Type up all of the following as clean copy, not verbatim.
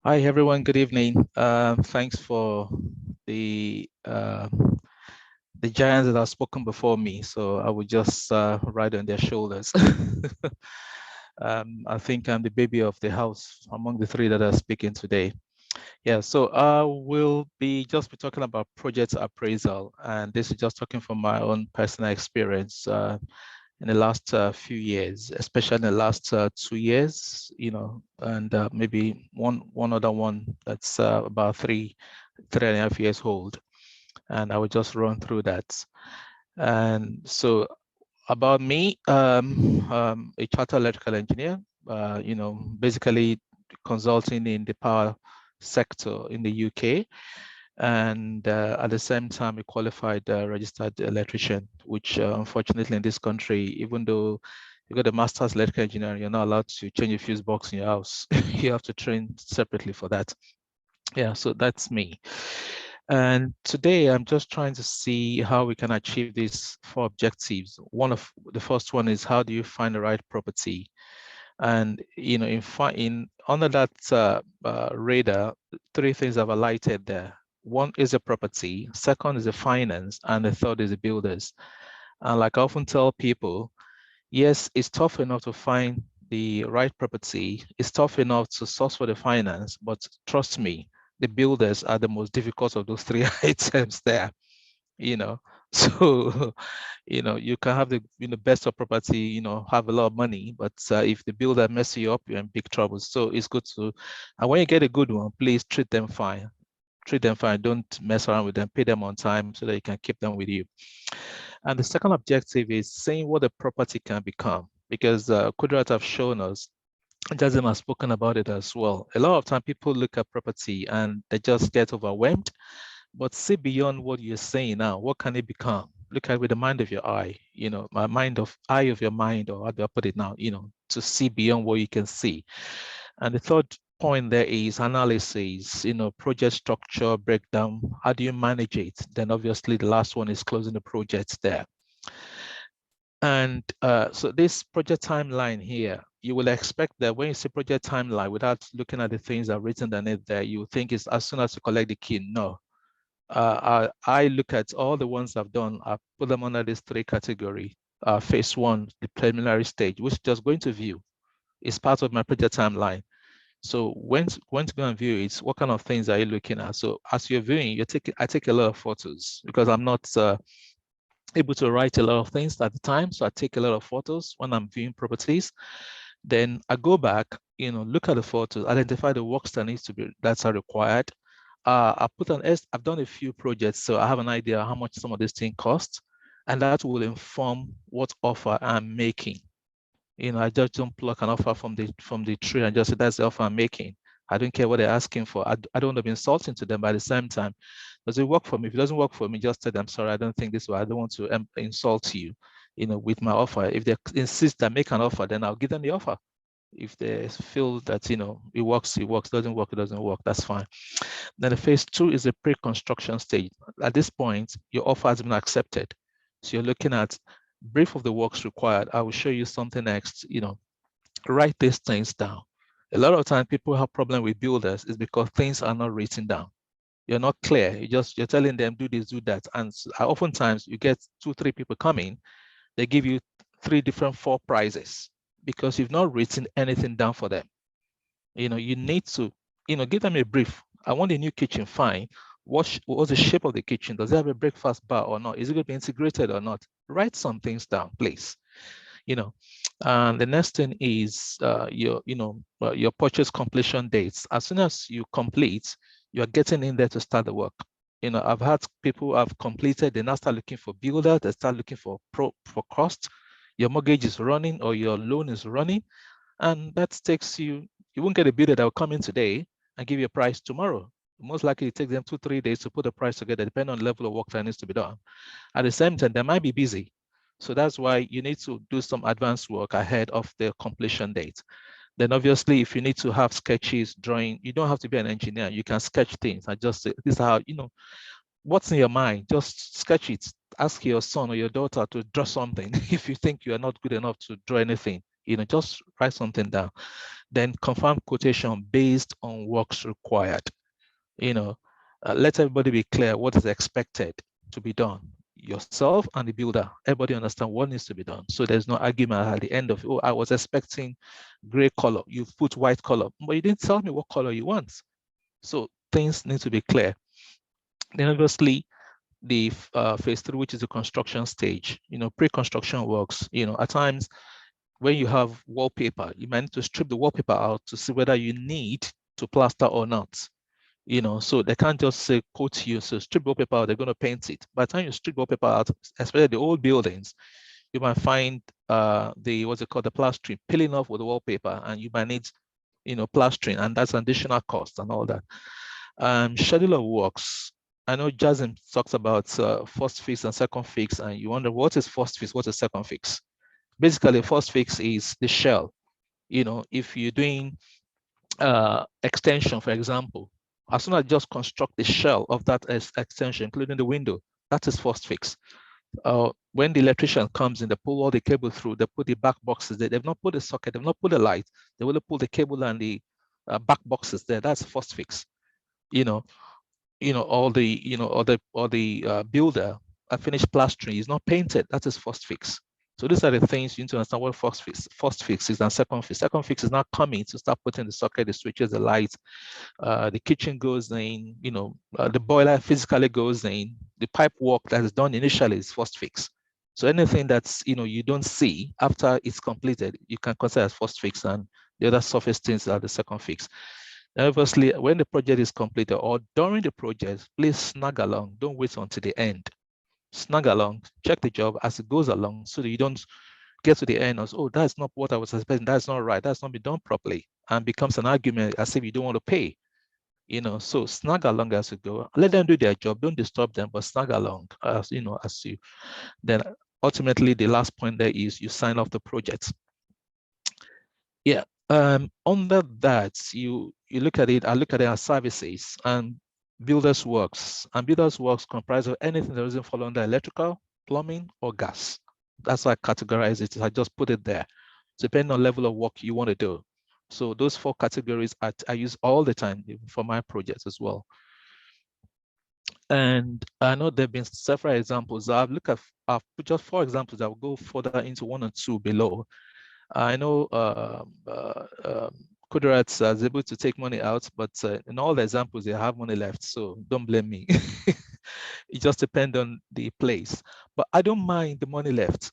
Hi, everyone. Good evening. Thanks for the the giants that have spoken before me. So I will just ride on their shoulders. I think I'm the baby of the house among the three that are speaking today. Yeah. So I will be talking about project appraisal, and this is just talking from my own personal experience. In the last few years, especially in the last 2 years, and maybe one other one that's about three and a half years old, and I will just run through that. And so about me, a chartered electrical engineer, basically consulting in the power sector in the UK, and at the same time a qualified registered electrician, which unfortunately in this country, even though you got a master's electrical engineering, you're not allowed to change a fuse box in your house. You have to train separately for that. Yeah, so that's me. And today I'm just trying to see how we can achieve these four objectives. One of the first one is, how do you find the right property? And in under that radar, three things I've highlighted there. One is the property, second is the finance, and the third is the builders. And like I often tell people, yes, it's tough enough to find the right property. It's tough enough to source for the finance, but trust me, the builders are the most difficult of those three items there. you know so you can have the best of property, have a lot of money, but if the builder mess you up, you're in big trouble. So it's good to, and when you get a good one, please treat them fine, don't mess around with them, pay them on time so that you can keep them with you. And the second objective is seeing what the property can become, because Kudrat have shown us, Jazim has spoken about it as well. A lot of time people look at property and they just get overwhelmed, but see beyond what you're saying now. What can it become? Look at it with the mind of your eye, my eye of your mind, or how do I put it now, to see beyond what you can see. And the third point there is analysis, project structure, breakdown. How do you manage it? Then obviously the last one is closing the project there. And so this project timeline here, you will expect that when you see project timeline, without looking at the things that are written on it there, you think it's as soon as you collect the key. No, I look at all the ones I've done. I put them under this three category. Phase one, the preliminary stage, which is just going to view, is part of my project timeline. So when to go and view it, what kind of things are you looking at? So as you're viewing, I take a lot of photos, because I'm not able to write a lot of things at the time. So I take a lot of photos when I'm viewing properties. Then I go back, look at the photos, identify the works that are required. I've done a few projects, so I have an idea how much some of these things cost, and that will inform what offer I'm making. I just don't pluck an offer from the tree and just say that's the offer I'm making. I don't care what they're asking for. I don't want to be insulting to them, but at the same time, does it work for me? If it doesn't work for me, just tell them, sorry, I don't think this way. I don't want to insult you, with my offer. If they insist I make an offer, then I'll give them the offer. If they feel that, it works, doesn't work, it doesn't work, that's fine. Then the phase two is the pre-construction stage. At this point, your offer has been accepted. So you're looking at brief of the works required. I will show you something next, write these things down. A lot of times people have problem with builders is because things are not written down. You're not clear. You're telling them, do this, do that. And oftentimes you get 2-3 people coming, they give you 4 prices because you've not written anything down for them. You need to, give them a brief. I want a new kitchen, fine. What's the shape of the kitchen? Does it have a breakfast bar or not? Is it going to be integrated or not? Write some things down, please. And the next thing is your purchase completion dates. As soon as you complete, you're getting in there to start the work. I've had people who have completed, they now start looking for builder, they start looking for cost. Your mortgage is running or your loan is running, and that takes you won't get a builder that will come in today and give you a price tomorrow. Most likely it takes them 2-3 days to put the price together, depending on the level of work that needs to be done. At the same time, they might be busy. So that's why you need to do some advanced work ahead of the completion date. Then obviously, if you need to have sketches, drawing, you don't have to be an engineer. You can sketch things. I just say, this is how, what's in your mind, just sketch it. Ask your son or your daughter to draw something. If you think you are not good enough to draw anything, just write something down. Then confirm quotation based on works required. Let everybody be clear what is expected to be done. Yourself and the builder, everybody understand what needs to be done. So there's no argument at the end of, oh, I was expecting gray color. You put white color, but you didn't tell me what color you want. So things need to be clear. Then obviously the phase 3, which is the construction stage, pre-construction works, at times when you have wallpaper, you might need to strip the wallpaper out to see whether you need to plaster or not. So they can't just say, quote you, so strip wallpaper out, they're going to paint it. By the time you strip wallpaper out, especially the old buildings, you might find the plastering peeling off with the wallpaper, and you might need, plastering, and that's an additional cost and all that. Schedule of works. I know Jasmine talks about first fix and second fix, and you wonder what is first fix, what is second fix? Basically, first fix is the shell. If you're doing extension, for example, as soon as you just construct the shell of that extension, including the window, that is first fix. When the electrician comes in, they pull all the cable through, they put the back boxes there. They've not put the socket, they've not put the light. They will pull the cable and the back boxes there. That's first fix. All the builder finished plastering is not painted. That is first fix. So these are the things you need to understand what first fix is, and second fix. Second fix is not coming to start putting the socket, the switches, the lights. The kitchen goes in, the boiler physically goes in. The pipe work that is done initially is first fix. So anything that's, you don't see after it's completed, you can consider as first fix, and the other surface things are the second fix. And obviously, when the project is completed or during the project, please snag along. Don't wait until the end. Snag along, check the job as it goes along, so that you don't get to the end as, oh, that's not what I was expecting, that's not right, that's not been done properly, and becomes an argument as if you don't want to pay. So snag along as you go. Let them do their job, don't disturb them, but snag along as you then ultimately the last point there is you sign off the project. Yeah. Under that, you look at it, I look at it as services and builders works. And builders works comprise of anything that doesn't fall under electrical, plumbing, or gas. That's how I categorize it. I just put it there, depending on level of work you want to do. So those 4 categories I use all the time for my projects as well. And I know there have been several examples. I've put just 4 examples. I'll go further into 1 or 2 below. I know Kudrat is able to take money out, but in all the examples, they have money left, so don't blame me. It just depends on the place. But I don't mind the money left,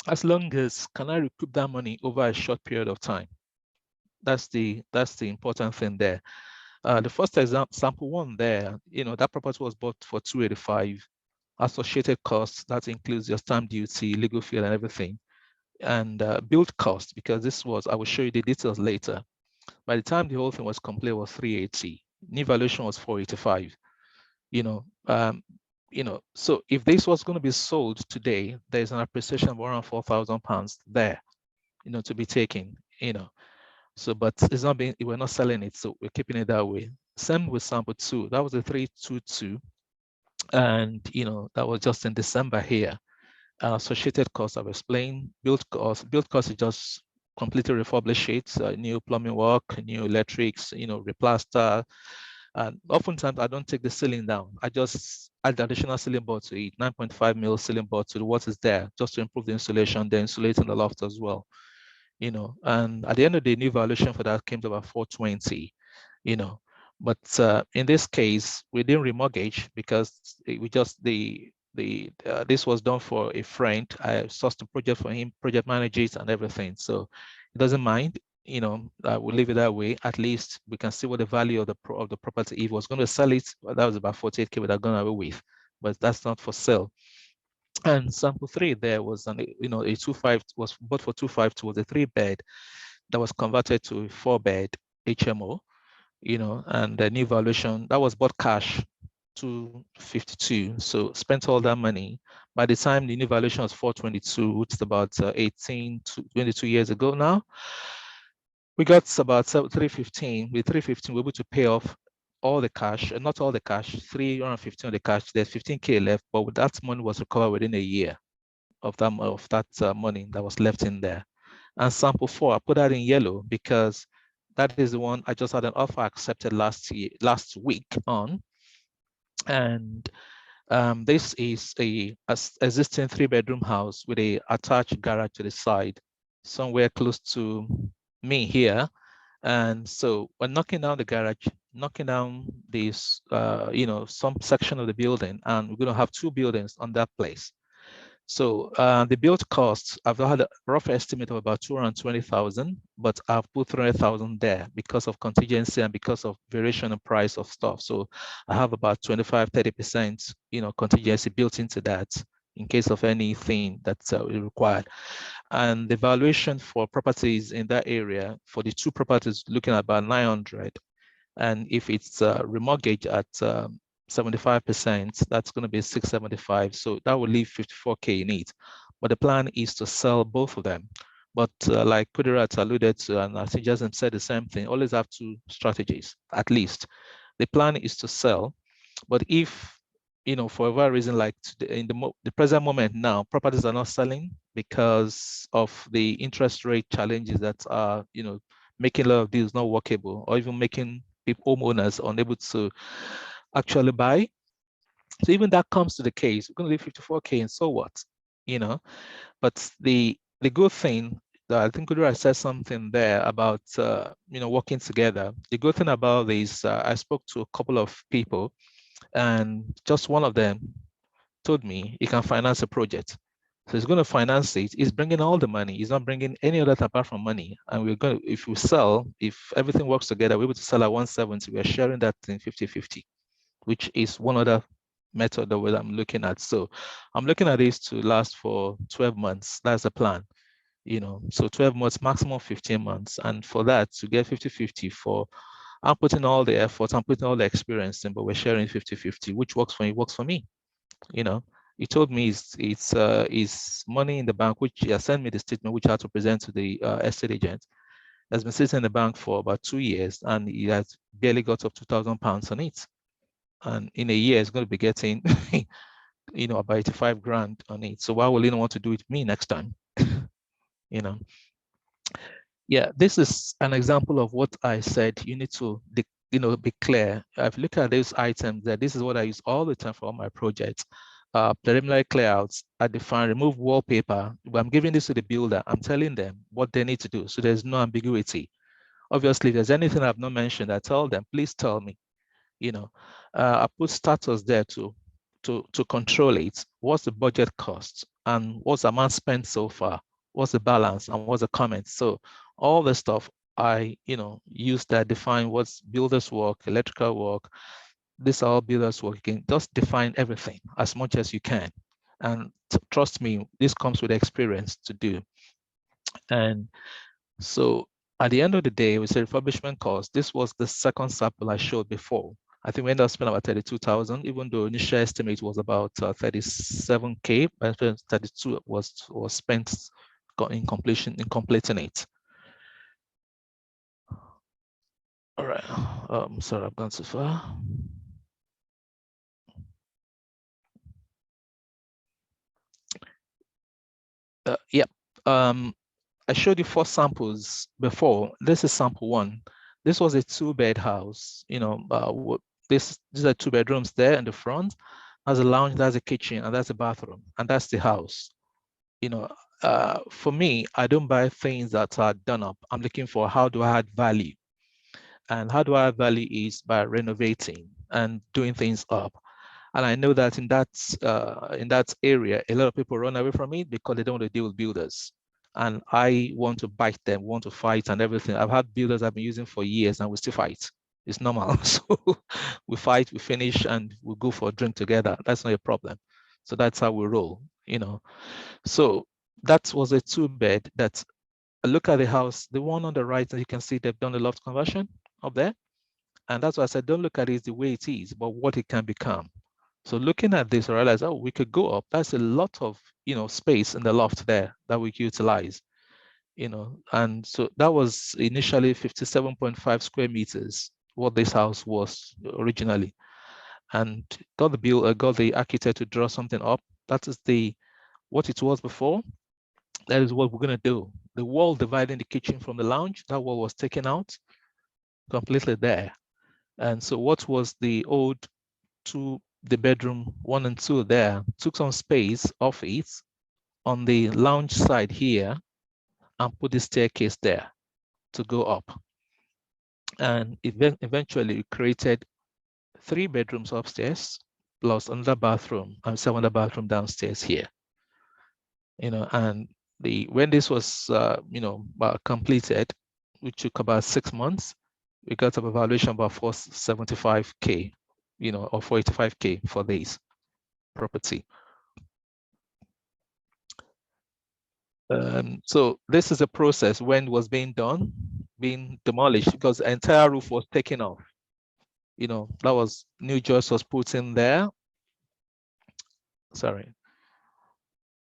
as long as can I recoup that money over a short period of time. That's the important thing there. The first sample 1 there, that property was bought for 285. Associated costs, that includes your stamp duty, legal fee, and everything. And build cost, because this was, I will show you the details later. By the time the whole thing was complete, it was 380. New valuation was 485. So if this was going to be sold today, there's an appreciation of around £4,000 there, to be taken, So, but it's not being, we're not selling it, so we're keeping it that way. Same with sample 2. That was a 322, and that was just in December here. Associated costs I've explained. Build cost is just completely refurbish it, new plumbing work, new electrics, replaster. And oftentimes I don't take the ceiling down. I just add the additional ceiling board to it, 9.5 mil ceiling board to what is there, just to improve the insulation, then insulating the loft as well. And at the end of the new valuation for that came to about 420, But in this case, we didn't remortgage because we just this was done for a friend. I sourced the project for him, project manage it and everything. So he doesn't mind, we'll leave it that way. At least we can see what the value of the property. If he was going to sell it, well, that was about 48K would have gone away with, but that's not for sale. And sample 3 there was a 2.5 was bought for 252, was a 3-bed that was converted to a 4-bed HMO, and the new valuation that was bought cash, 252. So spent all that money. By the time the new valuation was 422, which is about 18 to 22 years ago now, we got about 315. With 315, we're able to pay off all the cash, and not all the cash, 315 of the cash. There's 15K left, but that money was recovered within a year of that money that was left in there. And sample 4, I put that in yellow because That is the one I just had an offer accepted last week on. And this is a existing 3-bedroom house with a attached garage to the side, somewhere close to me here. And so we're knocking down the garage, knocking down this, some section of the building, and we're going to have 2 buildings on that place. So the build costs, I've had a rough estimate of about 220,000, but I've put 300,000 there because of contingency and because of variation in price of stuff. So I have about 25-30%, contingency built into that in case of anything that's required. And the valuation for properties in that area for the 2 properties looking at about 900. And if it's remortgage at 75%, that's going to be 675. So that will leave 54K in it. But the plan is to sell both of them. But like Kudirat alluded to, and I think Jasmine said the same thing, always have 2 strategies, at least. The plan is to sell. But if, for whatever reason, like in the present moment now, properties are not selling because of the interest rate challenges that are, making a lot of deals not workable, or even making homeowners unable to actually buy. So even that comes to the case, we're going to leave 54K, and so what? But the good thing that I think Kudura said something there about working together. The good thing about this, I spoke to a couple of people, and just one of them told me he can finance a project. So he's going to finance it. He's bringing all the money. He's not bringing any other apart from money. And we're going to, if we sell, if everything works together, we're able to sell at 170. We're sharing that in 50-50, which is one other method that I'm looking at. So I'm looking at this to last for 12 months. That's the plan. So 12 months, maximum 15 months. And for that, to get 50-50 for, I'm putting all the effort, I'm putting all the experience in, but we're sharing 50-50, which works for you, works for me. He told me it's money in the bank, which he has sent me the statement, which I had to present to the estate agent. Has been sitting in the bank for about 2 years, and he has barely got up £2,000 on it. And in a year, he's going to be getting, about 85 grand on it. So why will he not want to do it with me next time? Yeah, this is an example of what I said. You need to, be clear. If you look at those items, that this is what I use all the time for all my projects. Preliminary clearouts, I define, remove wallpaper. When I'm giving this to the builder, I'm telling them what they need to do. So there's no ambiguity. Obviously, if there's anything I've not mentioned, I tell them, please tell me. I put status there to control it. What's the budget cost, and what's the amount spent so far? What's the balance, and what's the comment? So all the stuff I use that, define what's builders work, electrical work. This are all builders work. You can just define everything as much as you can, and trust me, this comes with experience to do. And so at the end of the day, we say refurbishment cost. This was the second sample I showed before. I think we ended up spending about 32,000, even though initial estimate was about 37K, but 32 was spent in completing it. All right. Sorry, I've gone too far. Yep. I showed you 4 samples before. This is sample 1. This was a 2-bed house. These are 2 bedrooms there in the front. There's a lounge, there's a kitchen, and that's a bathroom, and that's the house. For me, I don't buy things that are done up. I'm looking for, how do I add value? And how do I add value is by renovating and doing things up. And I know that in that area, a lot of people run away from it because they don't want to deal with builders. And I want to bite them, want to fight and everything. I've had builders I've been using for years, and we still fight. It's normal. So we fight, we finish, and we go for a drink together. That's not a problem. So that's how we roll, So that was a 2-bed. That, look at the house, the one on the right, and you can see they've done a loft conversion up there. And that's why I said, don't look at it the way it is, but what it can become. So looking at this, I realized, oh, we could go up. That's a lot of, space in the loft there that we could utilize, And so that was initially 57.5 square meters, what this house was originally. And got the architect to draw something up. That is what it was before. That is what we're going to do. The wall dividing the kitchen from the lounge, that wall was taken out. completely there. And so what was the old the bedroom 1 and 2 there, took some space off it on the lounge side here and put the staircase there to go up. And eventually created 3 bedrooms upstairs plus another bathroom and 7 bathroom downstairs here. And when this was completed, which took about 6 months, we got a valuation about 475K, or 485K for this property. So this is a process when it was being demolished, because the entire roof was taken off. That was new joist was put in there. Sorry.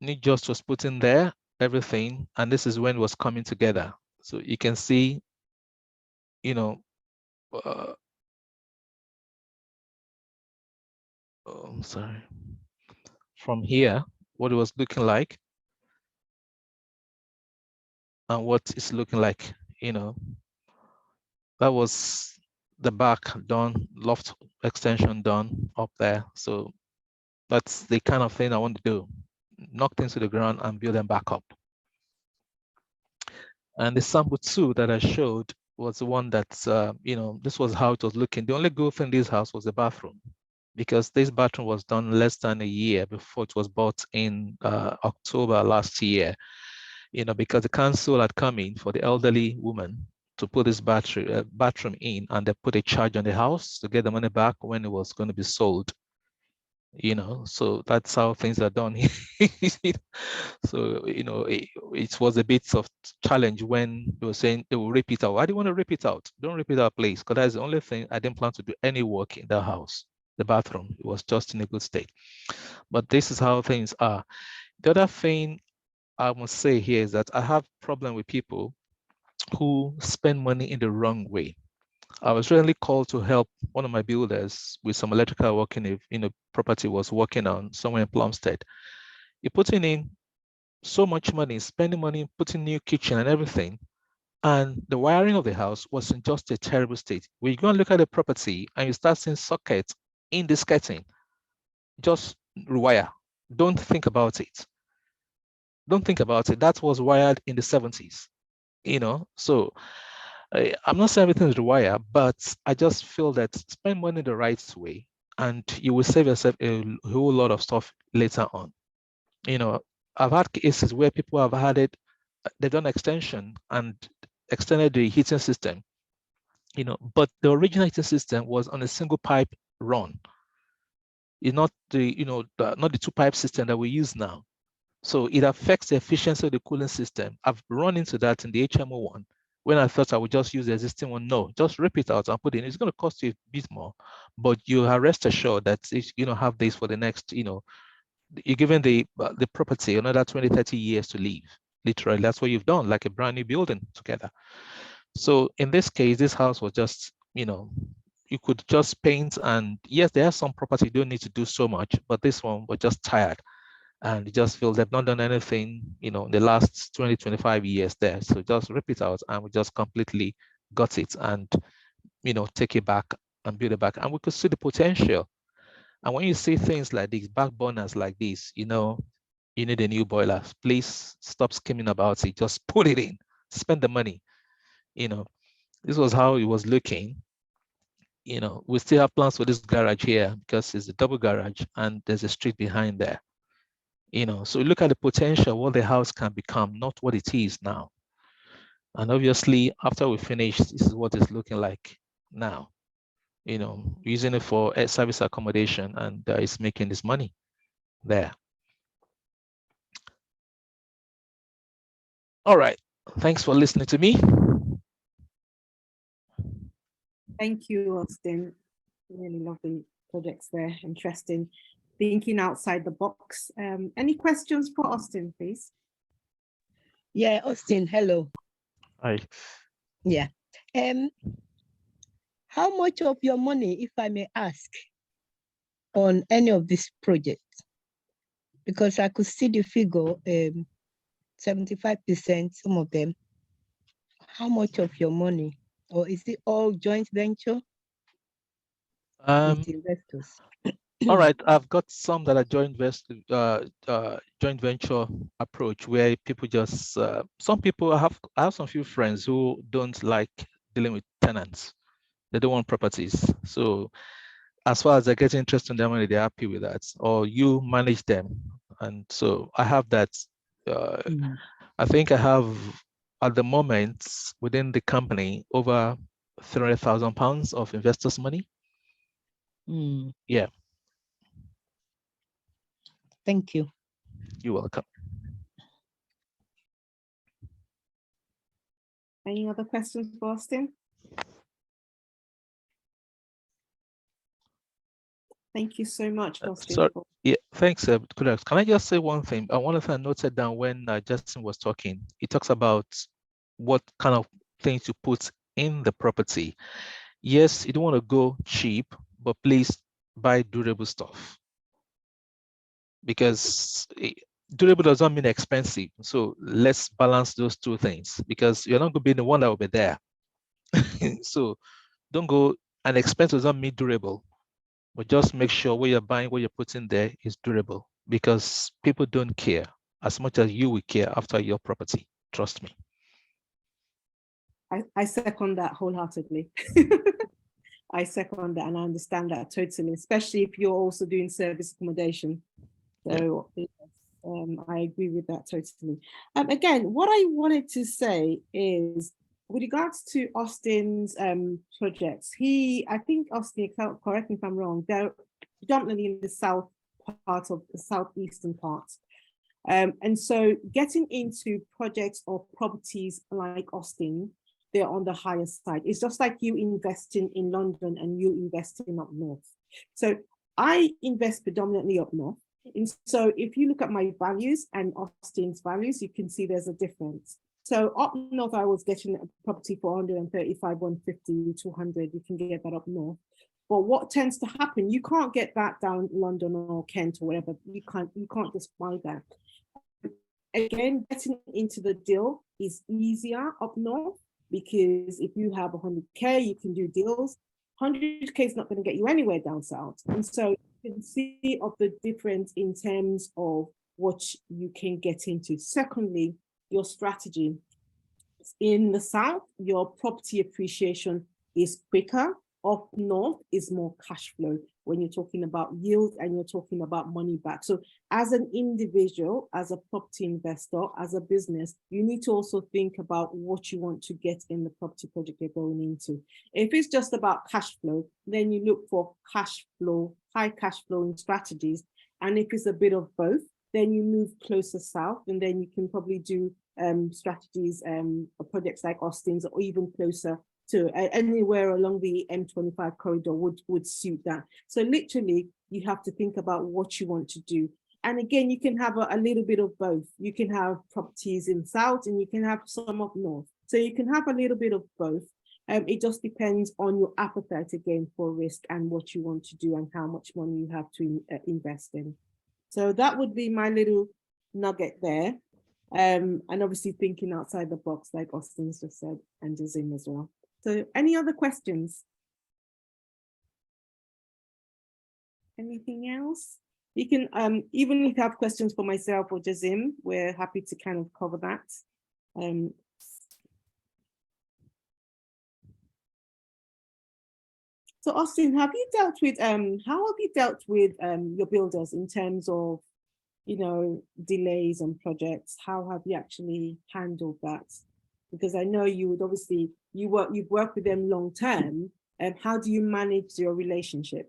New joist was put in there, everything, and this is when it was coming together. So you can see, sorry, from here, what it was looking like and what it's looking like, that was the back done, loft extension done up there. So that's the kind of thing I want to do. Knock things to the ground and build them back up. And the sample 2 that I showed was the one that's, this was how it was looking. The only good thing in this house was the bathroom, because this bathroom was done less than a year before it was bought in October last year, because the council had come in for the elderly woman to put this bathroom in, and they put a charge on the house to get the money back when it was going to be sold. So that's how things are done. So it was a bit of challenge when they were saying they will rip it out. Why do you want to rip it out? Don't rip it out, please, because that's the only thing. I didn't plan to do any work in the house. The bathroom, it was just in a good state. But this is how things are. The other thing I must say here is that I have problem with people who spend money in the wrong way. I was recently called to help one of my builders with some electrical work in a property was working on somewhere in Plumstead. He putting in so much money, spending money, putting new kitchen and everything. And the wiring of the house was in just a terrible state. When you go and look at the property and you start seeing sockets in the skirting, just rewire. Don't think about it. Don't think about it. That was wired in the 70s, So I'm not saying everything is rewired, but I just feel that spend money the right way and you will save yourself a whole lot of stuff later on. I've had cases where people have had it, they've done extension and extended the heating system, but the original heating system was on a single pipe run. It's not not the 2-pipe system that we use now. So it affects the efficiency of the cooling system. I've run into that in the HMO one when I thought I would just use the existing one. No, just rip it out and put it in. It's going to cost you a bit more, but you are rest assured that have this for the next, you're given the property another 20, 30 years to live. Literally, that's what you've done, like a brand new building together. So in this case, this house was just, you could just paint, and yes, there are some property you don't need to do so much, but this one was just tired. And you just feel they've not done anything, in the last 20, 25 years there. So just rip it out and we just completely got it and, take it back and build it back. And we could see the potential. And when you see things like these, back burners like this, you need a new boiler. Please stop skimming about it. Just put it in, spend the money. This was how it was looking. We still have plans for this garage here because it's a double garage and there's a street behind there. So look at the potential, what the house can become, not what it is now. And obviously, after we finish, this is what it's looking like now. Using it for service accommodation, and it's making this money there. All right. Thanks for listening to me. Thank you, Austin. Really lovely projects there. Interesting. Thinking outside the box. Any questions for Austin, please? Yeah, Austin, hello. Hi. Yeah. How much of your money, if I may ask, on any of these projects? Because I could see the figure, 75%, some of them. How much of your money or is it all joint venture Um, with investors? all right, I've got some that are joint venture approach where people just some people I have some few friends who don't like dealing with tenants. They don't want properties. So as far as they get interest in their money, they're happy with that. Or you manage them. And so I have that. I think I have at the moment within the company over £300,000 of investors' money. Yeah. Thank you. You're welcome. Any other questions for Austin? Thank you so much, Austin. Sorry. Yeah, thanks, Kudak. Can I just say one thing? One of the things I noted down when Justin was talking, he talks about what kind of things you put in the property. Yes, you don't want to go cheap, but please buy durable stuff. Because durable does not mean expensive. So let's balance those two things because you're not going to be the one that will be there. So don't go, and expensive does not mean durable, but just make sure what you're buying, what you're putting there is durable because people don't care as much as you will care after your property. Trust me. I second that wholeheartedly. I second that and I understand that totally, especially if you're also doing service accommodation. So I agree with that totally. Again, what I wanted to say is with regards to Austin's projects, I think Austin, correct me if I'm wrong, they're predominantly in the south part of the southeastern part. And so getting into projects or properties like Austin, they're on the higher side. It's just like you investing in London and you investing up north. So I invest predominantly up north. And so if you look at my values and Austin's values, you can see there's a difference. So up north, I was getting a property for 135, 150, 200. You can get that up north. But what tends to happen, you can't get that down London or Kent or whatever. You can't just buy that. Again, getting into the deal is easier up north because if you have 100K, you can do deals. 100K is not going to get you anywhere down south. And so you can see of the difference in terms of what you can get into. Secondly, your strategy. In the south, your property appreciation is quicker. Up north is more cash flow when you're talking about yield and you're talking about money back. So as an individual, as a property investor, as a business, you need to also think about what you want to get in the property project you're going into. If it's just about cash flow, then you look for cash flow, high cash flowing strategies. And if it's a bit of both, then you move closer south and then you can probably do strategies for projects like Austin's or even closer to anywhere along the M25 corridor would suit that. So literally, you have to think about what you want to do. And again, you can have a little bit of both. You can have properties in south and you can have some up north. So you can have a little bit of both. It just depends on your appetite again for risk and what you want to do and how much money you have to invest in. So that would be my little nugget there. And obviously thinking outside the box, like Austin's just said, and Jazim as well. So any other questions? Anything else? You can, even if you have questions for myself or Jazim, we're happy to kind of cover that. So Austin, have you dealt with, how have you dealt with your builders in terms of, you know, delays on projects? How have you actually handled that? Because I know you would obviously, you've worked with them long term, and how do you manage your relationship?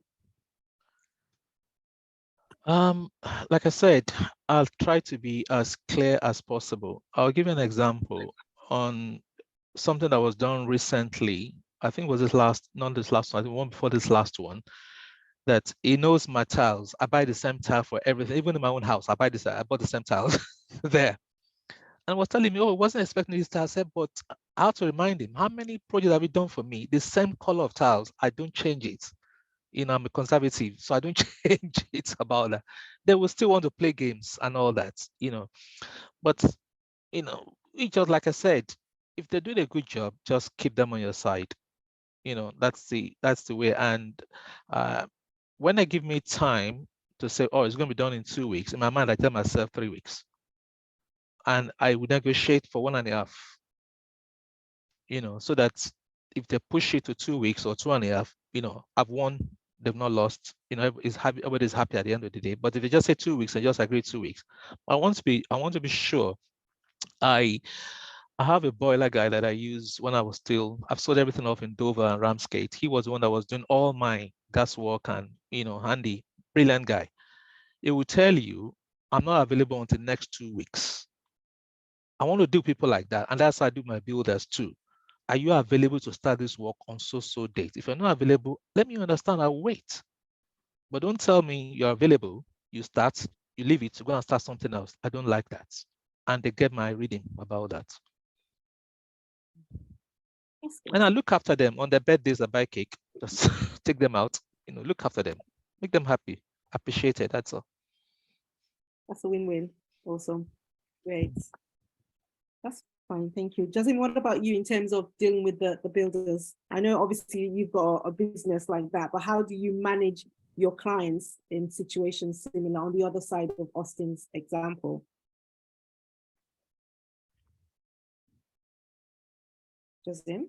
Like I said, I'll try to be as clear as possible. I'll give you an example on something that was done recently. I think it was not this last one, I think one before this last one, that he knows my tiles. I buy the same tile for everything, even in my own house. I bought the same tiles there. And was telling me, oh, I wasn't expecting this tile. I said, but I had to remind him, how many projects have you done for me? The same color of tiles, I don't change it. You know, I'm a conservative, so I don't change it about that. They will still want to play games and all that, you know. But, you know, it just like I said, if they're doing a good job, just keep them on your side. You know, that's the way. And when they give me time to say, oh, it's going to be done in 2 weeks, in my mind, I tell myself 3 weeks. And I would negotiate for 1.5, you know, so that if they push it to 2 weeks or 2.5, you know, I've won, they've not lost, you know, everybody's happy at the end of the day. But if they just say 2 weeks, I just agree 2 weeks. I want to be sure. I have a boiler guy that I use when I've sold everything off in Dover and Ramsgate. He was the one that was doing all my gas work and, you know, handy, brilliant guy. It will tell you, I'm not available until next 2 weeks. I want to do people like that. And that's how I do my builders too. Are you available to start this work on so date? If you're not available, let me understand, I'll wait. But don't tell me you're available, you start, you leave it to go and start something else. I don't like that. And they get my reading about that. And I look after them on their birthdays. I buy cake, just take them out, you know, look after them, make them happy, appreciated. That's all. That's a win-win. Awesome. Great. That's fine. Thank you. Jasmine, what about you in terms of dealing with the builders? I know obviously you've got a business like that, but how do you manage your clients in situations similar on the other side of Austin's example? Jasmine?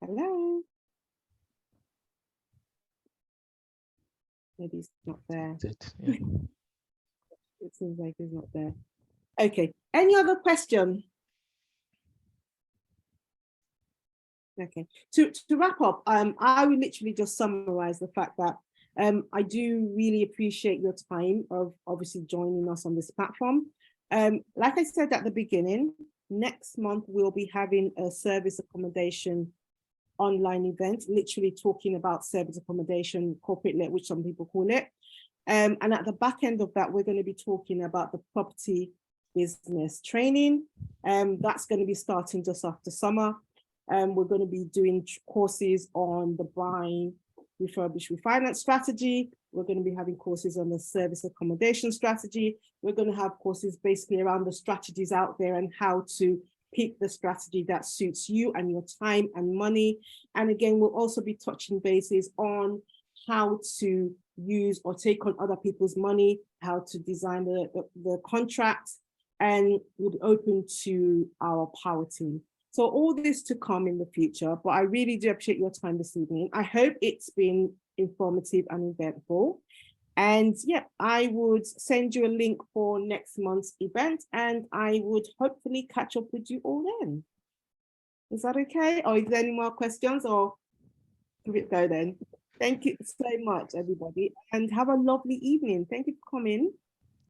Hello? Maybe it's not there. Yeah. It seems like it's not there. Okay. Any other question? Okay. To wrap up, I will literally just summarize the fact that I do really appreciate your time of obviously joining us on this platform. Like I said at the beginning, next month we'll be having a service accommodation online event, literally talking about service accommodation, corporate let, which some people call it. And at the back end of that, we're going to be talking about the property business training. That's going to be starting just after summer. We're going to be doing courses on the buying, refurbish, refinance strategy. We're going to be having courses on the service accommodation strategy. We're going to have courses basically around the strategies out there and how to pick the strategy that suits you and your time and money. And again, we'll also be touching bases on how to use or take on other people's money, how to design the contract, and we'll be open to our power team. So all this to come in the future, but I really do appreciate your time this evening. I hope it's been informative and eventful. And yeah, I would send you a link for next month's event and I would hopefully catch up with you all then. Is that okay? Or is there any more questions or give it go then? Thank you so much, everybody, and have a lovely evening. Thank you for coming.